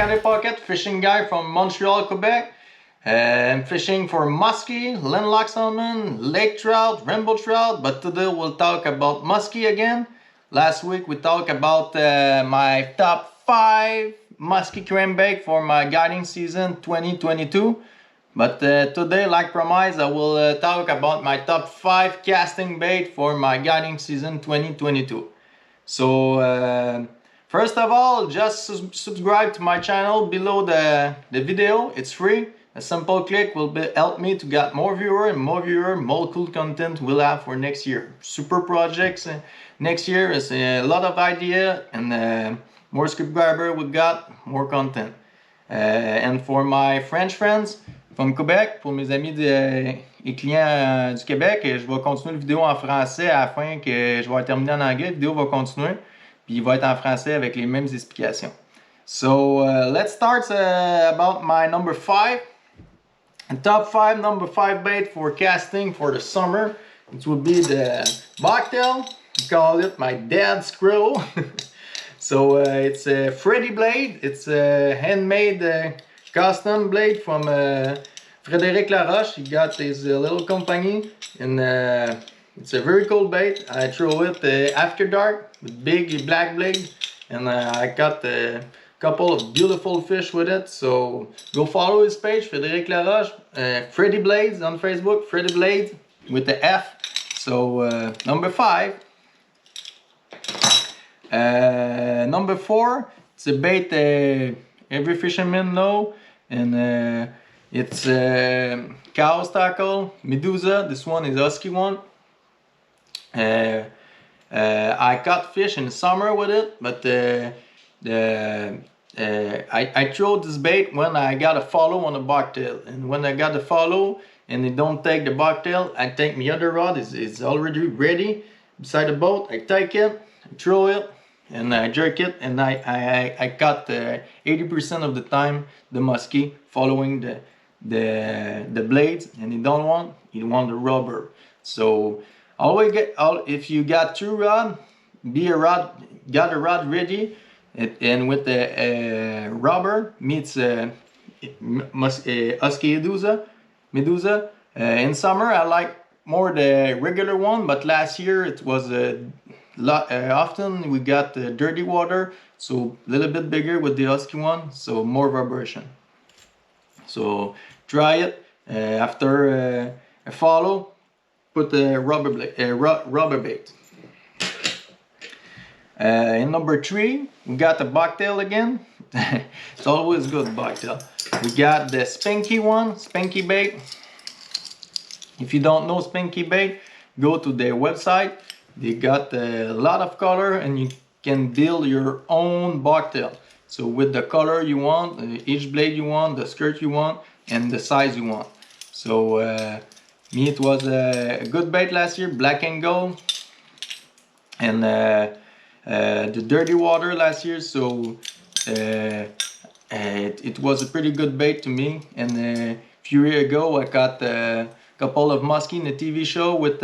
Marc-André Paquette, fishing guy from Montreal, Quebec. I'm fishing for muskie, landlocked salmon, lake trout, rainbow trout, but today we'll talk about muskie again. Last week we talked about my top 5 muskie crankbait for my guiding season 2022. But today, like promised, I will talk about my top 5 casting bait for my guiding season 2022. So first of all, just subscribe to my channel below the video. It's free. A simple click will help me to get more viewers, more cool content we'll have for next year. Super projects next year is a lot of idea, and more subscriber we got, more content. And for my French friends from Quebec, pour mes amis et clients du Québec, je vais continuer la vidéo en français afin que je vais terminer en anglais. La vidéo va continuer, puis il va être en français avec les mêmes explications. So let's start about my number 5. Top 5 number 5 bait for casting for the summer. It will be the bucktail. We call it my dead squirrel. So it's a Freddy blade. It's a handmade custom blade from Frédéric Laroche. He got his little company, and it's a very cool bait. I throw it after dark with big black blade, and I got a couple of beautiful fish with it. So go follow his page, Frédéric Laroche, Freddy Blades on Facebook, Freddy Blades with the F. So number 5. Number 4, it's a bait every fisherman know, and it's Chaos Tackle Medusa. This one is husky one. I caught fish in the summer with it, but I throw this bait when I got a follow on the bucktail, and when I got the follow and they don't take the bucktail, I take my other rod. It's already ready beside the boat. I take it, I throw it, and I jerk it, and I got 80% of the time the muskie following the blades, and you want the rubber. So always if you got 2 rod, got a rod ready, and with the rubber meets husky Medusa. In summer I like more the regular one, but last year it was often we got dirty water, so a little bit bigger with the husky one, so more vibration. So try it after a follow, put the rubber bait. In number 3, we got the bucktail again. It's always good, bucktail. We got the Spanky bait. If you don't know Spanky bait, go to their website. They got a lot of color, and you can build your own bucktail. So with the color you want, each blade you want, the skirt you want, and the size you want. So me, it was a good bait last year, black and gold, and the dirty water last year. So it was a pretty good bait to me. And a few years ago I got a couple of muskie in a TV show with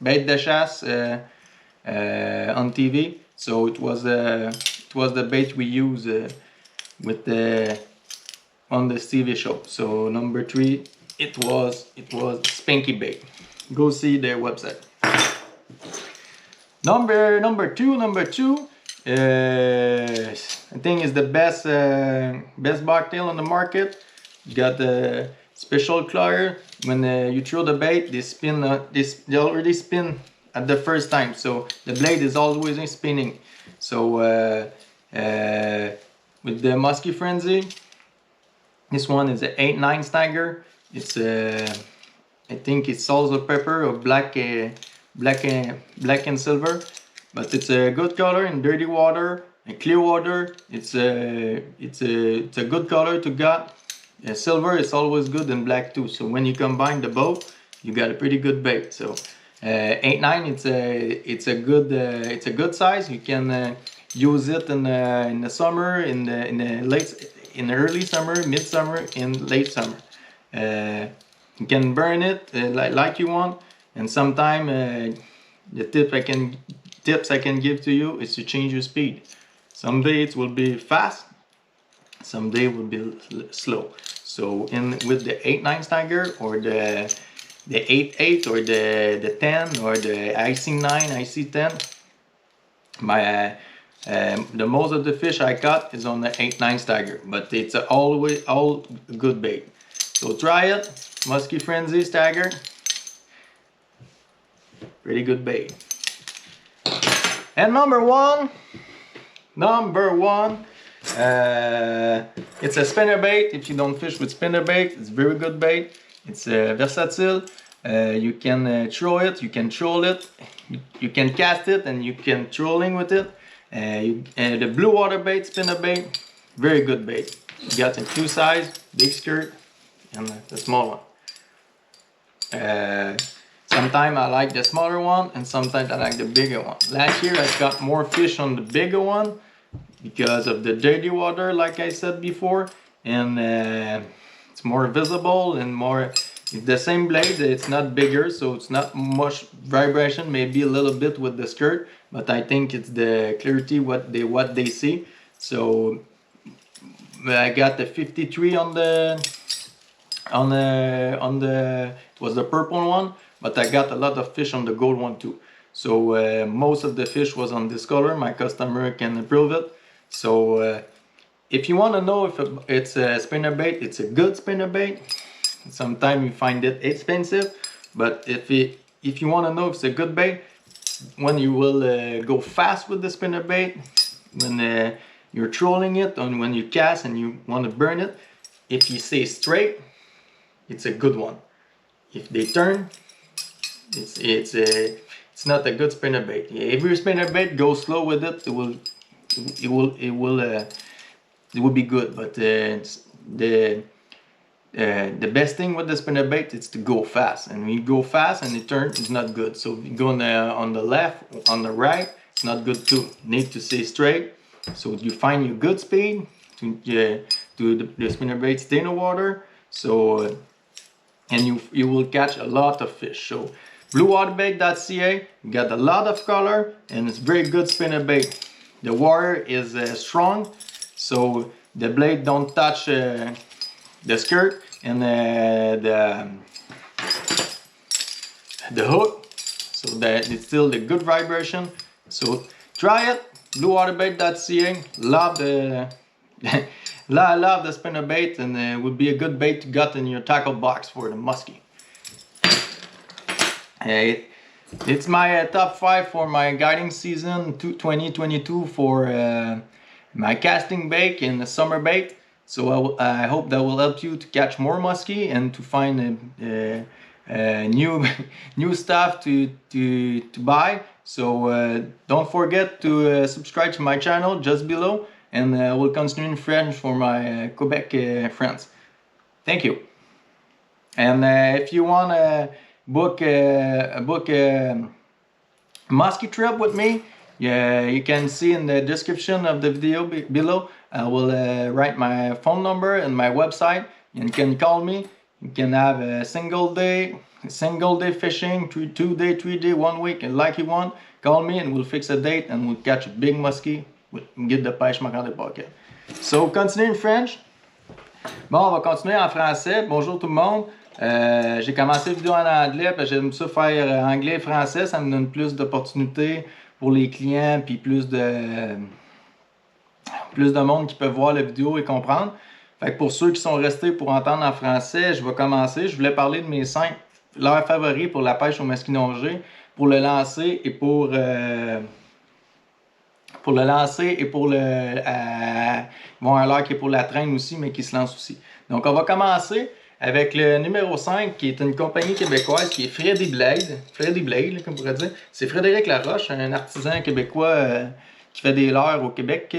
Bait de chasse on TV. So it was the bait we use with on the TV show. So number 3, it was Spanky bait. Go see their website. Number two, I think is the best bucktail on the market. You got the special clawyer. When you throw the bait, they spin. They already spin at the first time, so the blade is always spinning. So with the Musky Frenzy, this one is an 8-9 stagger. It's I think it's also pepper or black and silver, but it's a good color in dirty water and clear water. It's a good color to get. Silver is always good, and black too. So when you combine the both, you got a pretty good bait. So 8-9, it's a good size. You can use it in the summer, in the early summer, midsummer, and late summer. You can burn it like you want, and sometime the tips I can give to you is to change your speed. Some baits will be fast, some day will be slow. So with the 8-9 stagger or the 8-8 or the 10 or the IC9, IC10, my the most of the fish I caught is on the 8-9 stagger, but it's all good bait. So try it, Musky Frenzy Stagger, pretty good bait. And number one, it's a spinnerbait. If you don't fish with spinnerbait, it's very good bait. It's versatile. You can throw it, you can troll it, you can cast it, and you can trolling with it. The blue water bait, spinnerbait, very good bait. You got in two sizes, big skirt and the small one. Sometimes I like the smaller one and sometimes I like the bigger one. Last year I got more fish on the bigger one because of the dirty water, like I said before, and it's more visible and more. It's the same blade, it's not bigger, so it's not much vibration, maybe a little bit with the skirt, but I think it's the clarity what they see. So I got the 53 on the it was the purple one, but I got a lot of fish on the gold one too. So most of the fish was on this color. My customer can approve it. So if you want to know if it's a spinnerbait, it's a good spinnerbait. Sometimes you find it expensive, but if you want to know if it's a good bait, when you will go fast with the spinnerbait, when you're trolling it, and when you cast and you want to burn it, if you stay straight, it's a good one. If they turn, it's not a good spinnerbait. If your spinnerbait goes slow with it, it will be good. But the best thing with the spinnerbait is to go fast, and when you go fast and it turns, it's not good. So if you go on the left, on the right, it's not good too. You need to stay straight. So you find your good speed to the spinnerbait stay in the water. So and you will catch a lot of fish. So bluewaterbait.ca, you got a lot of color and it's very good spinnerbait. The wire is strong, so the blade don't touch the skirt and the hook, so that it's still the good vibration. So try it, bluewaterbait.ca. Love the I love the spinnerbait, and it would be a good bait to get in your tackle box for the muskie. It's my top 5 for my guiding season 2022 for my casting bait and the summer bait. So I hope that will help you to catch more muskie and to find new stuff to buy. So don't forget to subscribe to my channel just below, and I will continue in French for my Quebec friends. Thank you. And if you want to book a muskie trip with me, you can see in the description of the video below. I will write my phone number and my website. You can call me. You can have a single day fishing, 2 day, 3 day, 1 week, and like you want. Call me and we'll fix a date and we'll catch a big muskie with Guide de pêche Marc André Paquet. So continue in French. Bon, on va continuer en français. Bonjour tout le monde. J'ai commencé la vidéo en anglais parce que j'aime ça faire anglais et français. Ça me donne plus d'opportunités pour les clients, puis plus de monde qui peut voir la vidéo et comprendre. Fait que pour ceux qui sont restés pour entendre en français, je vais commencer. Je voulais parler de mes 5 leurres favoris pour la pêche au masquinongé, pour le lancer et pour le bon, un leurre qui est pour la traîne aussi, mais qui se lance aussi. Donc on va commencer avec le numéro 5, qui est une compagnie québécoise, qui est Freddy Blade, comme on pourrait dire. C'est Frédéric Laroche, un artisan québécois qui fait des leurres au Québec, qui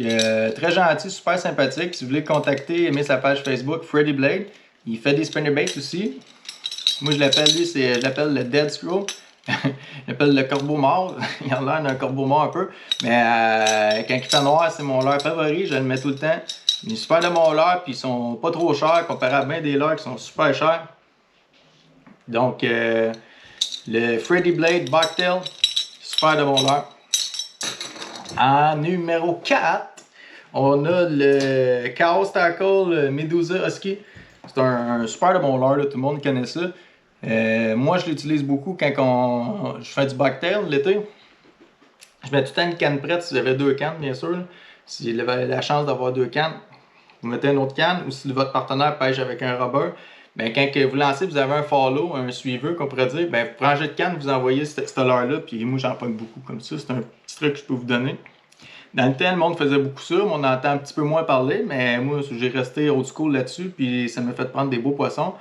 est très gentil, super sympathique. Si vous voulez le contacter, aimez sa page Facebook, Freddy Blade. Il fait des spinnerbaits aussi. Moi, je l'appelle le Dead Screw. Je l'appelle le corbeau mort. Il a l'air d'un corbeau mort un peu. Mais quand il fait noir, c'est mon leurre favori. Je le mets tout le temps. Il est super de mon leurre, puis ils sont pas trop chers comparé à bien des leurres qui sont super chers. Donc, le Freddy Blade Bucktail, super de mon leurre. En numéro 4, On a le Chaos Tackle Medusa Husky. C'est un super de bon leurre, là, tout le monde connaît ça. Moi, je l'utilise beaucoup quand je fais du backtail l'été. Je mets tout le temps une canne prête si j'avais 2 cannes, bien sûr. Si vous avez la chance d'avoir 2 cannes, vous mettez une autre canne. Ou si votre partenaire pêche avec un rubber, ben, quand vous lancez, vous avez un follow, un suiveur qu'on pourrait dire, ben, vous prenez un jet de canne, vous envoyez cette leurre-là, puis moi j'en pogne beaucoup comme ça. C'est un petit truc que je peux vous donner. Dans le temps, le monde faisait beaucoup ça, mais on entend un petit peu moins parler, mais moi j'ai resté old school là-dessus, puis ça m'a fait prendre des beaux poissons.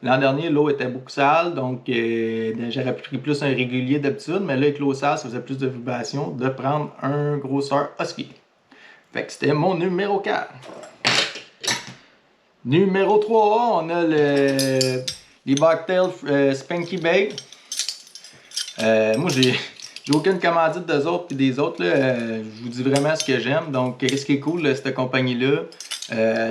L'an dernier, l'eau était beaucoup sale, donc j'aurais pris plus un régulier d'habitude, mais là, avec l'eau sale, ça faisait plus de vibration de prendre un grosseur husky. Fait que c'était mon numéro 4. Numéro 3, on a les Bucktail Spanky Bait. Moi, j'ai aucune commandite d'eux autres puis des autres. Je vous dis vraiment ce que j'aime. Donc, ce qui est cool de cette compagnie-là,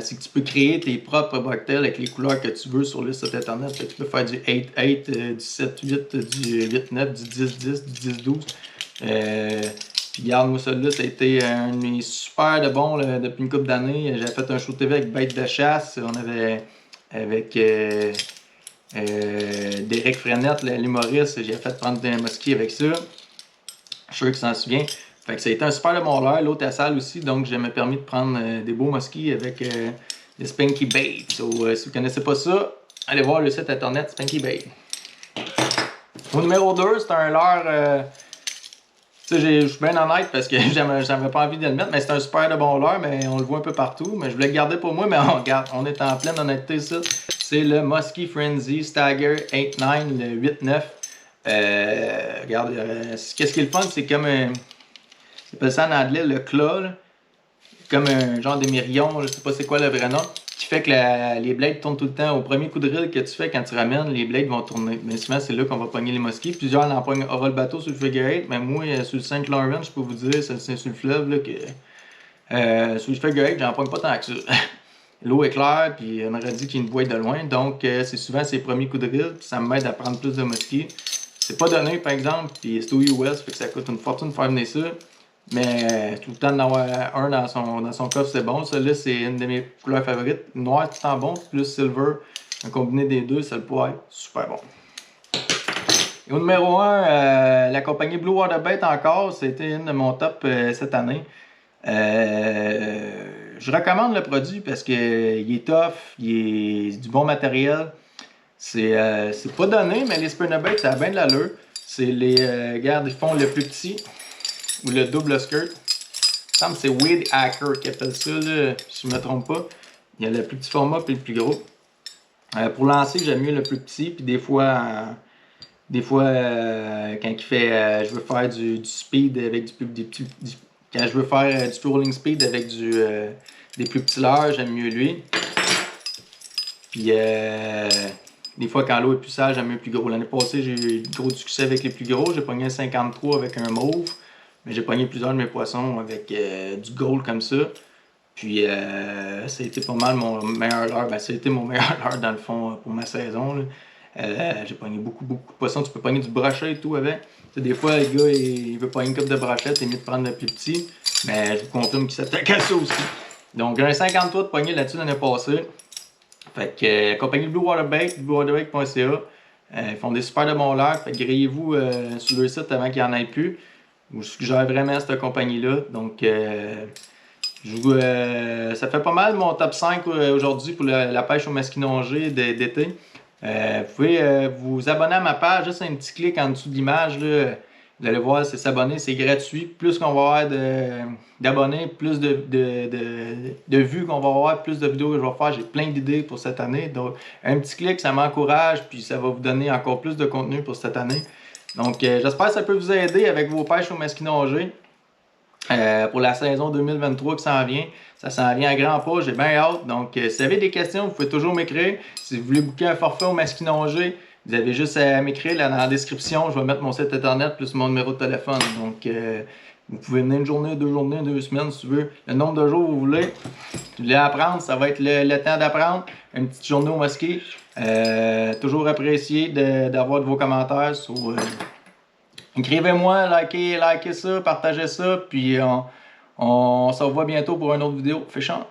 c'est que tu peux créer tes propres bucktails avec les couleurs que tu veux sur le site internet. Tu peux faire du 8-8, du 7-8, du 8-9, du 10-10, du 10-12. Puis regarde, moi, celui-là, ça a été un de mes super de bons là, depuis une couple d'années. J'avais fait un show TV avec Bête de chasse. On avait avec Derek Frenette, l'humoriste. J'ai fait prendre un musky avec ça. Je suis sûr qu'il s'en souvient. Fait que ça a été un super de bon leurre. L'autre est sale aussi, donc j'ai me permis de prendre des beaux muskies avec des Spanky Bait. So, si vous ne connaissez pas ça, allez voir le site internet Spanky Bait. Au numéro 2, c'est un leurre. Je suis bien honnête parce que j'avais pas envie de le mettre, mais c'est un super de bon leurre, mais on le voit un peu partout. Mais je voulais le garder pour moi, mais on est en pleine honnêteté, ça. C'est le Musky Frenzy Stagger 8-9, le 8-9. Regarde, qu'est-ce qui est le fun, c'est comme un. On appelle ça en anglais le claw, là. Comme un genre de myrillon, je sais pas c'est quoi le vrai nom, qui fait que les blades tournent tout le temps. Au premier coup de reel que tu fais quand tu ramènes, les blades vont tourner. Mais souvent, c'est là qu'on va pogner les muskies. Plusieurs aura le bateau sur le figure 8, mais moi, sur le Saint Laurent, je peux vous dire, c'est sur le fleuve, là, que sur le figure 8, j'en pogne pas tant que ça. L'eau est claire, puis on aurait dit qu'il y a une boîte de loin, donc c'est souvent ses premiers coups de reel, puis ça m'aide à prendre plus de muskies. C'est pas donné, par exemple, puis c'est au US, fait que ça coûte une fortune de faire venir ça. Mais tout le temps d'en avoir un dans son coffre, c'est bon. Celui-là, c'est une de mes couleurs favorites. Noir, tout en bon, plus silver. Un combiné des deux, ça le pourrait être super bon. Et au numéro 1, la compagnie Blue Water Bait encore, c'était une de mon top cette année. Je recommande le produit parce qu'il est tough, il est du bon matériel. C'est pas donné, mais les spinnerbaits, ça a bien de l'allure. C'est les regarde, ils font le plus petit ou le double skirt. Il me semble que c'est Weed Hacker qui appelle ça, là, si je ne me trompe pas. Il y a le plus petit format et le plus gros. Pour lancer, j'aime mieux le plus petit. Puis des fois, quand il fait, je veux faire du speed avec quand je veux faire du trolling speed avec des plus petits leurres, j'aime mieux lui. Puis des fois, quand l'eau est plus sale, j'aime mieux le plus gros. L'année passée, j'ai eu gros succès avec les plus gros. J'ai pogné un 53 avec un mauve. Mais j'ai pogné plusieurs de mes poissons avec du gold comme ça. Puis ça a été pas mal mon meilleur leurre. Ben, ça a été mon meilleur leurre dans le fond pour ma saison. J'ai pogné beaucoup de poissons. Tu peux pogner du brochet et tout avec. T'sais, des fois, le gars, il veut pogner une coupe de brochet, c'est mieux de prendre le plus petit. Mais je vous confirme qu'il s'attaque à ça aussi. Donc, j'ai un 53 de pogné là-dessus l'année passée. Fait que compagnie Blue Water Bait, bluewaterbait.ca. Ils font des super de bons leurres. Fait que grillez-vous sur leur site avant qu'il n'y en ait plus. Je suggère vraiment cette compagnie-là. Donc, ça fait pas mal mon top 5 aujourd'hui pour la pêche au masquinongé d'été. Vous pouvez vous abonner à ma page, juste un petit clic en dessous de l'image. Vous allez voir, c'est s'abonner, c'est gratuit. Plus qu'on va avoir d'abonnés, plus de vues qu'on va avoir, plus de vidéos que je vais faire. J'ai plein d'idées pour cette année. Donc, un petit clic, ça m'encourage, puis ça va vous donner encore plus de contenu pour cette année. Donc, j'espère que ça peut vous aider avec vos pêches au masquinongé pour la saison 2023 qui s'en vient. Ça s'en vient à grands pas, j'ai bien hâte. Donc, si vous avez des questions, vous pouvez toujours m'écrire. Si vous voulez booker un forfait au masquinongé, vous avez juste à m'écrire là dans la description. Je vais mettre mon site internet plus mon numéro de téléphone. Donc, vous pouvez venir une journée, 2 journées, 2 semaines si tu veux. Le nombre de jours que vous voulez. Si vous voulez apprendre, ça va être le temps d'apprendre. Une petite journée au mosquée. Toujours apprécié d'avoir de vos commentaires sur. Écrivez-moi, likez ça, partagez ça, puis On se revoit bientôt pour une autre vidéo. Fish on!